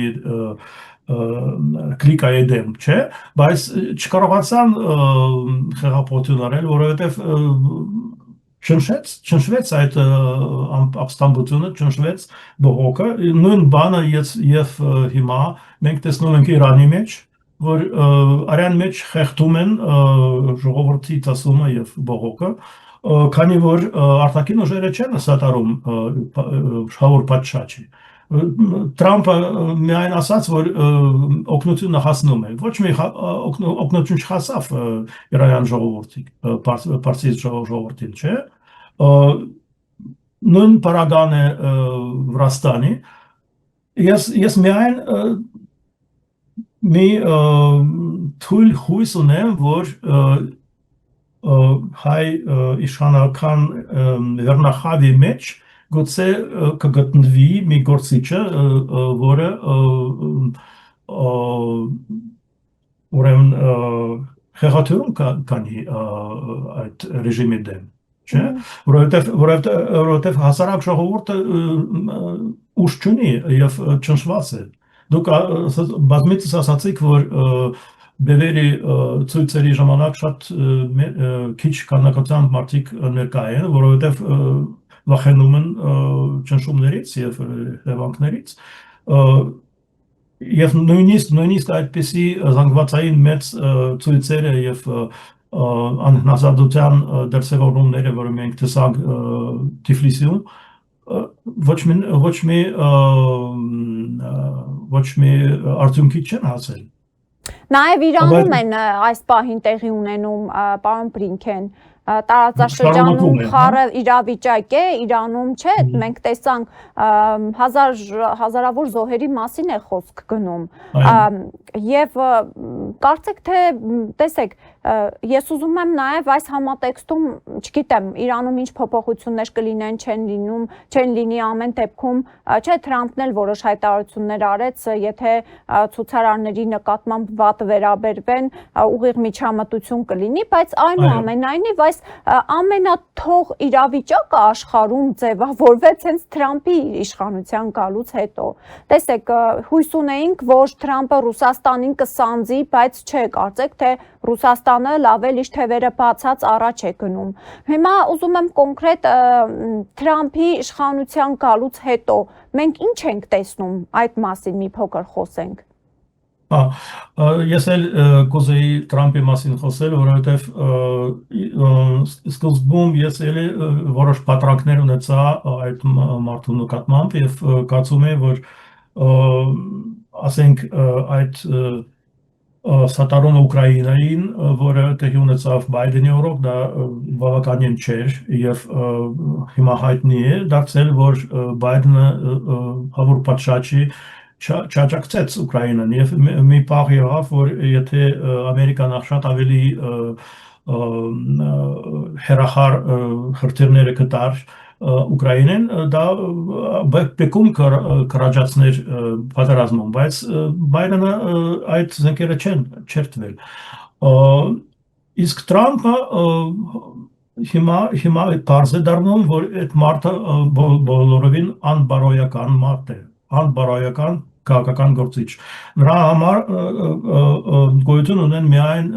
կլիկայի դեմ, չէ, բայց չկարողացան խաղապոտություն արել, որովհետեւ Չնշվեց այդ ապստամբությունը, չնշվեց բողոքը, նույն բանը եւ հիմա մենք տեսնում ենք Իրանի մեջ, որ արյան մեջ խեղդում են ժողովրդի դասումը եւ բողոքը, քանի որ արտաքին ուժերը չեն սատարում շահոր պատշաճի։ Թրամփը միայն ասաց, որ օգնությունը հասնում է, ոչ մի օգնություն չհասավ իրանյան ժողովրդին, պարսից ժողովրդին, չէ՞։ նույն պարագան է Վրաստանի։ Ես միայն մի թույլ հույս ունեմ, որ հայ իշխանական վերնախավի մեջ գուցե կգտնվի մի գործիչը, որը ուրեմն խեղաթյուրում կանի այդ ռեժիմի դեմ, չէ՞, որովհետև հասարակ ժողովուրդը ուժ չունի եւ ճնշված է։ Դուք բազմիցս ասացիք, որ բևերի ցույցերի ժամանակ շատ քիչ քանակությամբ մարդիկ ներկա են, որովհետև վախենում են ճնշումներից եւ հետևանքներից։ Եվ նույնիսկ այդպիսի զանգվածային մեծ ցույցերը եւ անհնազանդության դրսևորումները, որը մենք տեսանք Թիֆլիսիում, ոչ մի արդյունքի չեն հասել։ Նաև Իրանում են այս պահին տեղի ունենում, պարոն Բլինքեն, տարածաշրջանում խառը իրավիճակ է, Իրանում չէ, մենք տեսանք հազարավոր զոհերի մասին է խոսք գնում, եւ կարծեք թե, տեսեք, ես ուզում եմ նաև այս համատեքստում, չգիտեմ, Իրանում ինչ փոփոխություններ կլինեն, չեն լինի ամեն դեպքում, չէ, Թրամփն էլ որոշ հայտարարություններ արեց, եթե ցուցարարների նկատմամբ վատ վերաբերվեն, ուղիղ միջամտություն կլինի, բայց այնուամենայնիվ այս ամենաթող իրավիճակը աշխարհում ձևավորվեց հենց Թրամփի իշխանության գալուց հետո։ Տեսեք, հույս ունեինք, որ Թրամփը Ռուսաստանին կսանձի, բայց չէ, կարծեք թե Ռուսաստանը լավ էլ իր թևերը բացած առաջ է գնում։ Հիմա ուզում եմ կոնկրետ Թրամփի իշխանության գալուց հետո մենք ինչ ենք տեսնում, այդ մասին մի փոքր խոսենք։ Ես էլ կուզեի Թրամփի մասին խոսել, որովհետև սկզբում ես էլի որոշ պատրանքներ ունեցա այդ մարդու նկատմամբ եւ կարծում եմ, որ ասենք այդ սատարումը Ուկրաինային, որը տեղի ունեցավ Բայդենի օրոք, դա բավականին չէր եւ հիմա հայտնի է դարձել, որ Բայդենը հավուր պատշաճի չաջակցեց Ուկրաինան եւ մի պահ եղավ, որ եթե Ամերիկան շատ ավելի հերախար հրթիռները կտար Ուկրաինեն, դա բեկում կրաջացներ պատերազմում, բայց Բայդենը այդ զենքերը չէր տվել։ Իսկ Թրամփը հիմա բարձ է դառնում, որ այդ մարդը բոլորովին անբարոյական մարդ է, անբարոյական քաղաքական գործիչ։ Նրա համար գոյություն ունեն միայն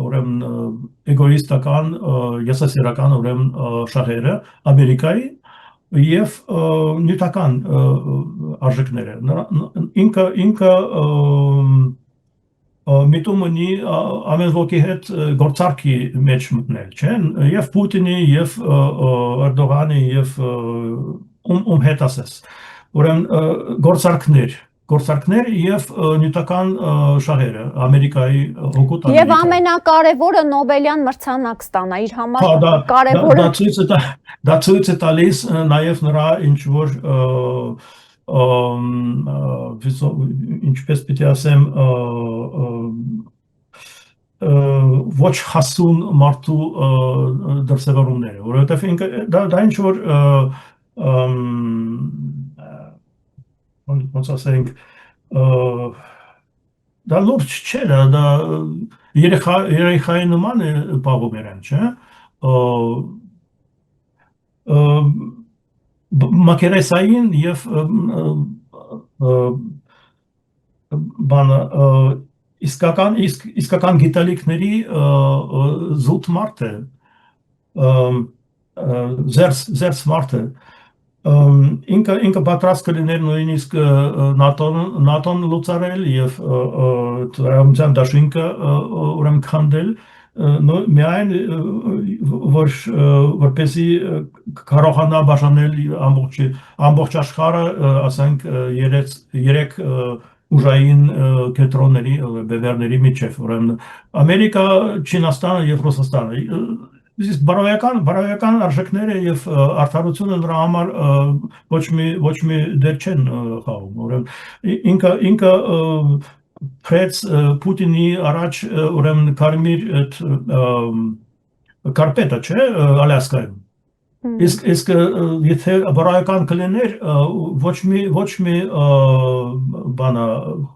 ուրեմն էգոիստական, եսասիրական ուրեմն շահերը Ամերիկայի եւ նյութական արժեքները։ Ինքը միտում ունի ամեն ոքի հետ գործարքի մեջ մտնել, չէ՞, եւ Պուտինի, եւ Էրդողանի, եւ ում հետ ասես։ Ուրեմն գործարքներ եւ նյութական շահերը Ամերիկայի հոգուտ Ամերիկայի։ Եվ ամենակարևորը Նոբելյան մրցանակ ստանա, իր համար կարևորը։ Դա ցույց է տալիս նաեւ նրա ինչ որ ինչպես պիտի ասեմ ոչ հասուն մարդու դրսևորումները, որովհետեւ ինքը դա ինչ որ ոնց ասենք դա լուրջ չէ, դա երեխայի նման է պահում իրեն, չէ՞։ Մակերեսային եւ բանը իսկական գիտելիքների զուտ մարդ է, զերծ մարդ է։ Ինքը պատրաստ կլիներ նույնիսկ ՆԱՏՕ-ն լուծարել եւ Տրամփյան դաշինքը ուրեմն քանդել, միայն որպեսզի կարողանա բաժանել ամբողջ աշխարհը, ասենք 3 ուժային կենտրոնների, բևեռների միջև, ուրեմն Ամերիկա, Չինաստանը եւ Ռուսաստանը։ Իսկ բարոյական արժեքները եւ արդարությունը նրա համար ոչ մի դեր չեն խաղում։ Ուրեմն ինքը փրեց Պուտինի առաջ ուրեմն Կարմիր այդ կարպետը, չէ, Ալյասկայում։ Իսկ եթե բարոյական կլիներ ոչ մի բանը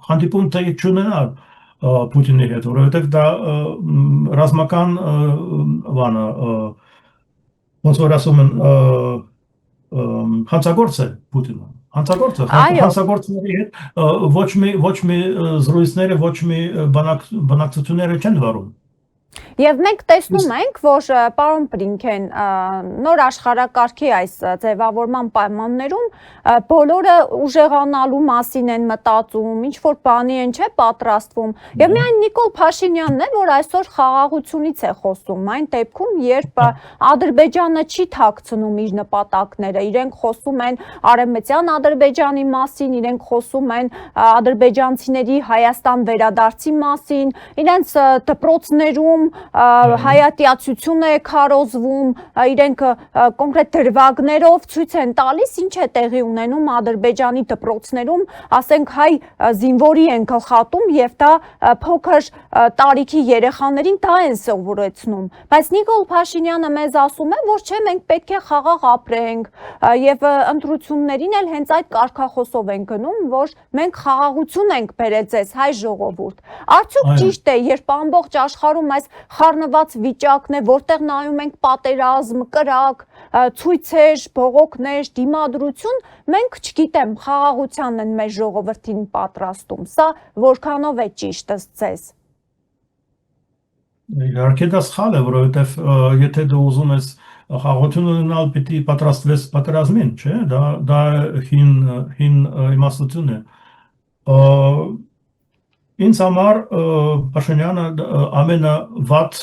հանդիպում տեղի չունենար Պուտինի հետ, որովհետև դա ռազմական բանը ոնց որ ասում են հանցագործ է Պուտինը, հանցագործների հետ ոչ մի զրույցները, ոչ մի բանակցությունները չեն վարում։ Եվ մենք տեսնում ենք, որ պարոն Բլինքեն նոր աշխարհակարգի այս ձևավորման պայմաններում բոլորը ուժեղանալու մասին են մտածում, ինչ որ բանի են չէ պատրաստվում։ Եվ միայն Նիկոլ Փաշինյանն է, որ այսօր խաղաղությունից է խոսում, այն դեպքում, երբ Ադրբեջանը չի թաքցնում իր նպատակները, իրենք խոսում են Արևմտյան Ադրբեջանի մասին, իրենք խոսում են ադրբեջանցիների Հայաստան վերադարձի մասին, իրենց դպրոցներում հայատյացություն է քարոզվում, իրենք կոնկրետ դրվագներով ցույց են տալիս ինչ է տեղի ունենում Ադրբեջանի դպրոցներում, ասենք հայ զինվորի են գլխատում եւ դա փոքր տարիքի երեխաներին դա են սովորեցնում, բայց Նիկոլ Փաշինյանը մեզ ասում է, որ չէ, մենք պետք է խաղաղ ապրենք եւ ընտրություններին էլ հենց այդ կարգախոսով են գնում, որ մենք խաղաղություն ենք բերել ձեզ հայ ժողովուրդ։ Արդյոք ճիշտ է, երբ ամբողջ աշխարհում այս խառնված վիճակն է, որտեղ նայում ենք պատերազմ, կրակ, ցույցեր, բողոքներ, դիմադրություն, մենք չգիտեմ, խաղաղությանն են մեր ժողովրդին պատրաստում։ Սա որքանով է ճիշտ ըստ ձեզ։ Իհարկե դա սխալ է, որովհետև եթե դու ուզում ես խաղաղություն ունենալ, պիտի պատրաստվես պատերազմին, չէ՞, դա հին իմաստություն է։ Ինձ համար Փաշինյանը ամենավատ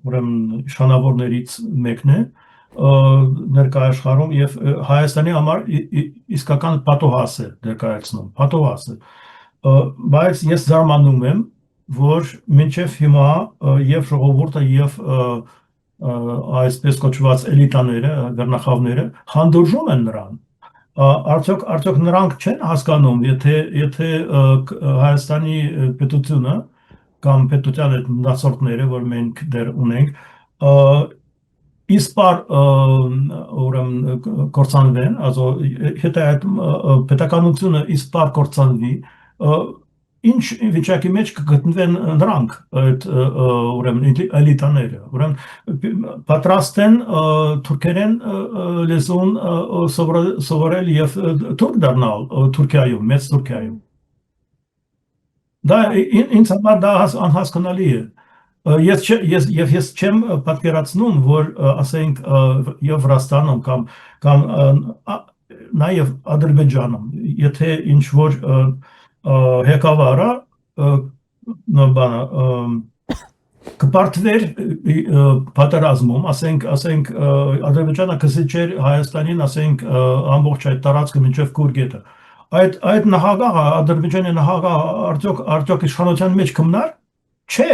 ուրեմն իշխանավորներից մեկն է ներկայ աշխարհում եւ Հայաստանի համար իսկական պատոհաս է ներկայացնում, պատոհաս է։ Բայց ես զարմանում եմ, որ մինչև հիմա եւ ժողովուրդը եւ այսպես կոչված էլիտաները, վերնախավները հանդուրժում են նրան։ Արդյոք նրանք չեն հասկանում, եթե Հայաստանի պետությունը կամ պետության այդ մնացորդները, որ մենք դեռ ունենք, իսպար ուրեմն կործանվեն, also եթե այդ պետականությունը իսպար կործանվի, ինչ վիճակի մեջ կգտնվեն նրանք, այդ ուրեմն էլիտաները, ուրեմն պատրաստ են թուրքերեն լեզուն սովորել եւ թուրք դառնալ Թուրքիայում, մեծ Թուրքիայում։ Դա ինձ համար դա անհասկանալի է։ Ես չեմ պատկերացնում, որ ասենք եւ Վրաստանում կամ նաեւ Ադրբեջանում, եթե ինչ որ հեկավարը կպարտվեր պատերազմում, ասենք Ադրբեջանը կզիջեր Հայաստանին, ասենք ամբողջ այդ տարածքը մինչև Կուրգետը։ Այդ նահանգը Ադրբեջանի նահանգը արդյոք իշխանության մեջ կմնար։ Չէ,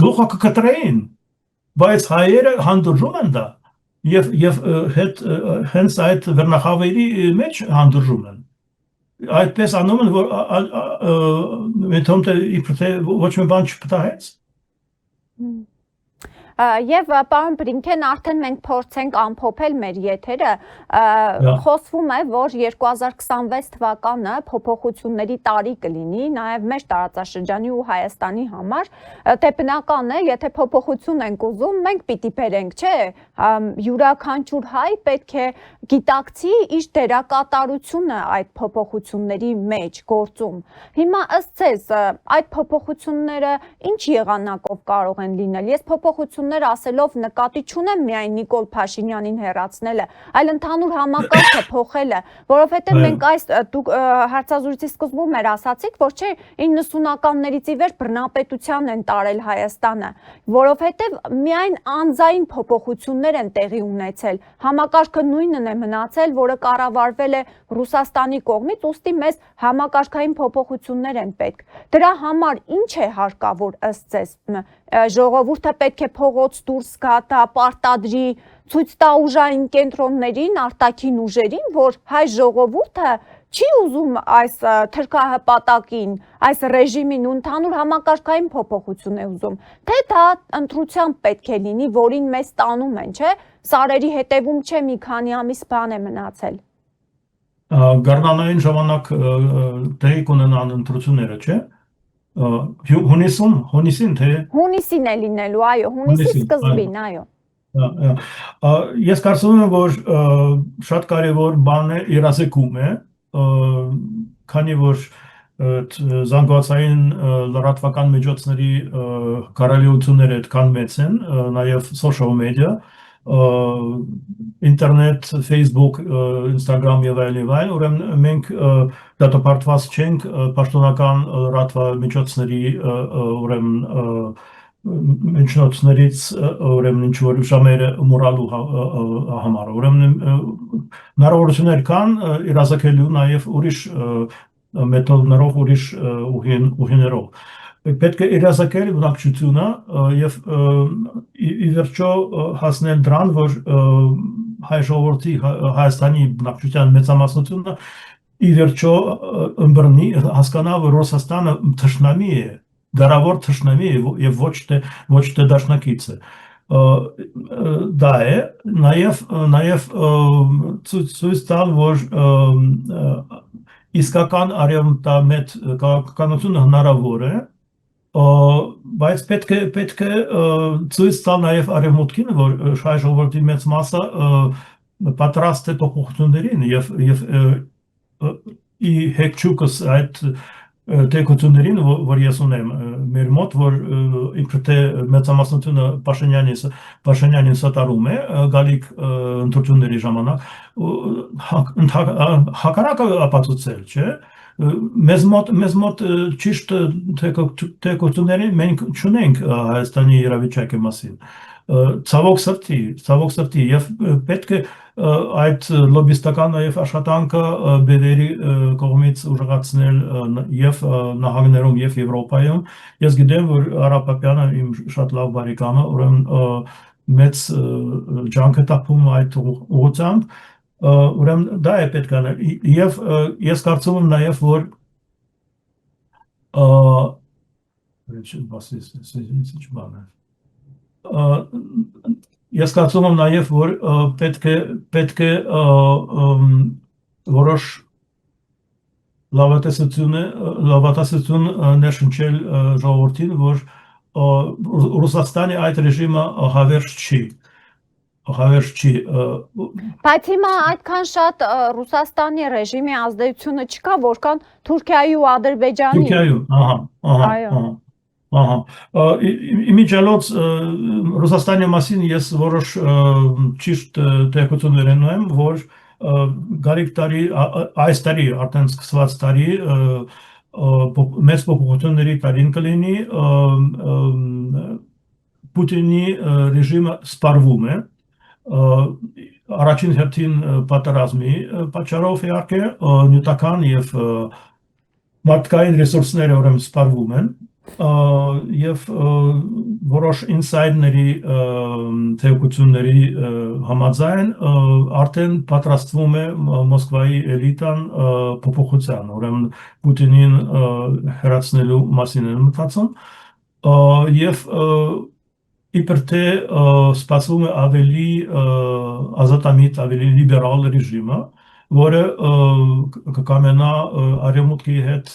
գլուխը կկտրեին, բայց հայերը հանդուրժում են դա եւ հենց այդ վերնախավերի մեջ հանդուրժում են։ Այդպես անում են, որ ոչ մի բան չպտահեց։ Եվ պարոն Բլինքեն, արդեն մենք փորձենք ամփոփել մեր եթերը, խոսվում է, որ 2026 թվականը փոփոխությունների տարի կլինի, նաև մեր տարածաշրջանի ու Հայաստանի համար, թե բնական է, եթե փոփոխություն ենք ուզում, մենք պիտի բերենք, չէ, յուրաքանչյուր հայ պետք է գիտակցի իր դերակատարությունը այդ փոփոխությունների մեջ գործում։ Հիմա ըստ ձեզ, այդ փոփոխությունները ինչ եղանակով կարող են լինել։ Ես փոփոխություններ ասելով նկատի չունեմ միայն Նիկոլ Փաշինյանին հեռացնելը, այլ ընդհանուր համակարգը փոխելը, որովհետև մենք այս դուք հարցազրույցի սկզբում էր ասացիք, որ չէ 90-ականներից ի վեր բռնապետության են տարել Հայաստանը, որովհետև միայն անձային փոփոխություններ են տեղի ունեցել, համակարգը նույնն է է մնացել, որը կառավարվել է Ռուսաստանի կողմից, ուստի մեզ համակարգային փոփոխություններ են պետք։ Դրա համար ինչ է հարկավոր ըստ ձեզ։ Ժողովուրդը պետք է փողոց դուրս գա, դա պարտադրի, ցույց տա ուժային կենտրոններին, արտաքին ուժերին, որ հայ ժողովուրդը չի ուզում այս թրքահպատակին, այս ռեժիմին ու ընդհանուր համակարգային փոփոխություն է ուզում, թե դա ընտրությամբ պետք է լինի, որին մեզ տանում են, չէ՞։ Սարերի հետևում չէ, մի քանի ամիս բան է մնացել։ Գարնանային ժամանակ տեղի կունենան ընտրությունները, չէ՞։ Հունիսին թե Հունիսին է լինելու, այո, հունիսի սկզբին, այո։ Ես կարծում եմ, որ շատ կարևոր բան է իրազեկում է, քանի որ զանգվածային լրատվական միջոցների կարելիությունները այդքան մեծ են, նաև social media, ինտերնետ, Facebook, Instagram եւ այլն, ուրեմն մենք դատապարտված չենք պաշտոնական լրատվամիջոցների ուրեմն միջնոցներից ուրեմն ինչ որ ժամերը մուրալու համար, ուրեմն հնարավորություններ կան իրազեկելու նաև ուրիշ մեթոդներով, ուրիշ ուղիներով։ Պետք է իրազեկել բնակչությունը եւ ի վերջո հասնել դրան, որ հայ ժողովրդի Հայաստանի բնակչության մեծամասնությունը ի վերջո ըմբռնի, հասկանա, որ Ռուսաստանը թշնամի է, դարավոր թշնամի է եւ ոչ թե դաշնակից է։ Դա է, նաև ցույց տալ, որ իսկական արևմտամետ քաղաքականությունը հնարավոր է, բայց պետք է ցույց տալ նաև արևմուտքին, որ հայ ժողովրդի մեծ մասը պատրաստ է փոփոխություններին եւ ի հեքչուկս այդ տեխնոլոգիաներին, որ ես ունեմ մեր մոտ, որ ինքը թե մեծամասնությունը Փաշինյանին սատարում է գալիք ընտրությունների ժամանակ, հակառակը ապացուցել, չէ՞։ Մեզ մոտ ճիշտ տեխնոլոգիաների մենք չունենք Հայաստանի իրավիճակի մասին։ Ցավոք սրտի եւ պետք է այդ լոբիստական եւ աշխատանքը բևերի կողմից ուժեղացնել եւ նահանգներում եւ Եվրոպայում։ Ես գիտեմ, որ Արա Պապյանը իմ շատ լավ բարեկամը, ուրեմն մեծ ջանք է տապում այդ ուղղությամբ, ուրեմն դա է պետք անել եւ ես կարծում եմ նաեւ, որ ես կարծում եմ նաև, որ պետք է որոշ լավատեսություն ներշնչել ժողովրդին, որ Ռուսաստանի այդ ռեժիմը հավերժ չի։ Բայց հիմա այդքան շատ Ռուսաստանի ռեժիմի ազդեցությունը չկա, որքան Թուրքիայի ու Ադրբեջանի։ Թուրքիայում, Իմիջիալոց Ռուսաստանի մասին ես որոշ ճիշտ տեղեկություններ ունեմ, որ գալիք տարի, այս տարի, արդեն սկսված տարի, մեծ փոփոխությունների տարին կլինի, Պուտինի ռեժիմը սպառվում է, առաջին հերթին պատերազմի պատճառով իհարկե, նյութական եւ մարդկային ռեսուրսները ուրեմն սպառվում են, եւ որոշ ինսայդների տեղեկությունների համաձայն արդեն պատրաստվում է Մոսկվայի էլիտան փոփոխության, ուրեմն Պուտինին հեռացնելու մասին են մտածում, եւ իբր թե սպասվում է ավելի ազատամիտ, ավելի լիբերալ ռեժիմը, որը կկամենա արևմուտքի հետ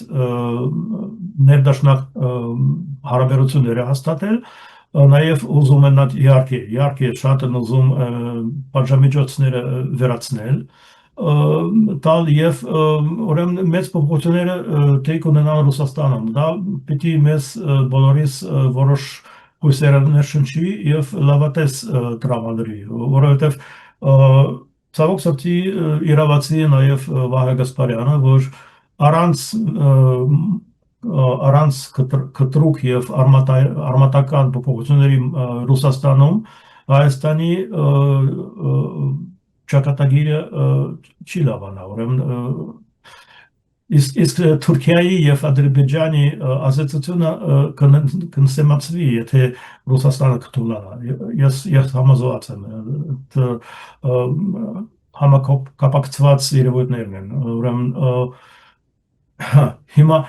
ներդաշնակ հարաբերությունները հաստատել, նաև ուզում են իհարկե շատ են ուզում պատժամիջոցները վերացնել, տալ եւ ուրեմն մեծ փոփոխությունները տեղի կունենան Ռուսաստանում, դա պիտի մեզ բոլորիս որոշ հույսերը ներշնչի եւ լավատես տրամադրի, որովհետեւ ցավոք սրտի իրավացի է նաև Վահե Գասպարյանը, որ առանց կտրուկ եւ արմատական փոփոխությունների Ռուսաստանում Հայաստանի ճակատագիրը չի լավանա, ուրեմն իսկ Թուրքիայի եւ Ադրբեջանի ազատությունը կնսեմացվի, եթե Ռուսաստանը կթողնա։ Ես համոզված եմ, համակապակցված երևույթներն են, ուրեմն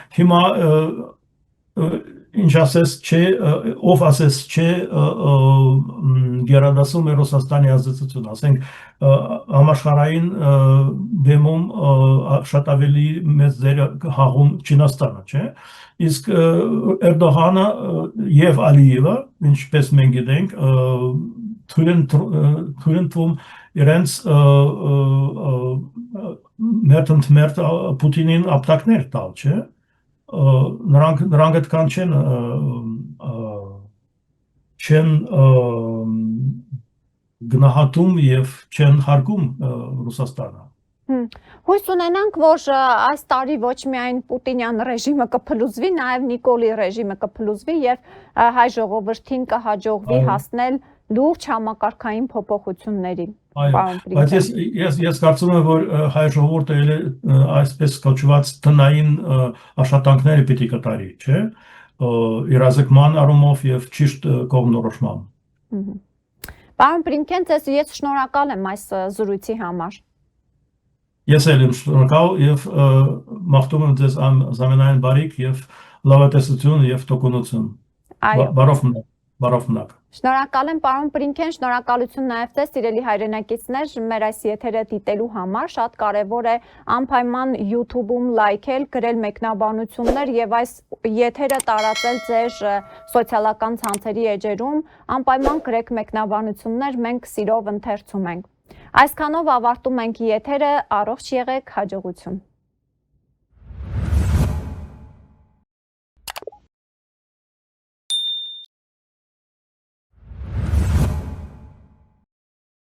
հիմա ինչ ասես չէ, ով ասես չէ, գերադասում է Ռուսաստանի ազատությունը, ասենք համաշխարհային բեմում շատ ավելի մեծ դեր հաղում Չինաստանը, չէ, իսկ Էրդողանը եւ Ալիևը, ինչպես մենք գիտենք, թույլ տվում իրենց մերթ Պուտինին ապտակներ տալ, չէ, նրանք այդքան չեն գնահատում եւ չեն հարգում Ռուսաստանը։ Հույս ունենանք, որ այս տարի ոչ միայն Պուտինյան ռեժիմը կփլուզվի, նաև Նիկոլի ռեժիմը կփլուզվի եւ հայ ժողովրդին կհաջողվի հասնել լուրջ համակարգային փոփոխությունների։ Բայց ես կարծում եմ, որ հայ ժողովուրդը այսպես կոչված տնային աշխատանքները պիտի կատարի, չէ՞, իրազեկման առումով եւ ճիշտ կողմնորոշմամբ։ Պարոն Բլինքեն, ես շնորհակալ եմ այս զրույցի համար։ Ես էլ եմ շնորհակալ եւ մաղթում եմ ձեզ ամենայն բարիք եւ լավատեսություն եւ տոկունություն։ Բարով մնաք։ Շնորհակալ եմ պարոն Բլինքեն, շնորհակալություն նաև ձեզ սիրելի հայրենակիցներ, մեր այս եթերը դիտելու համար, շատ կարևոր է անպայման YouTube-ում լայքել, գրել մեկնաբանություններ եւ այս եթերը տարածել ձեր սոցիալական ցանցերի էջերում, անպայման գրեք մեկնաբանություններ, մենք սիրով ընթերցում ենք։ Այսքանով ավարտում ենք եթերը, առողջ եղեք, հաջողություն։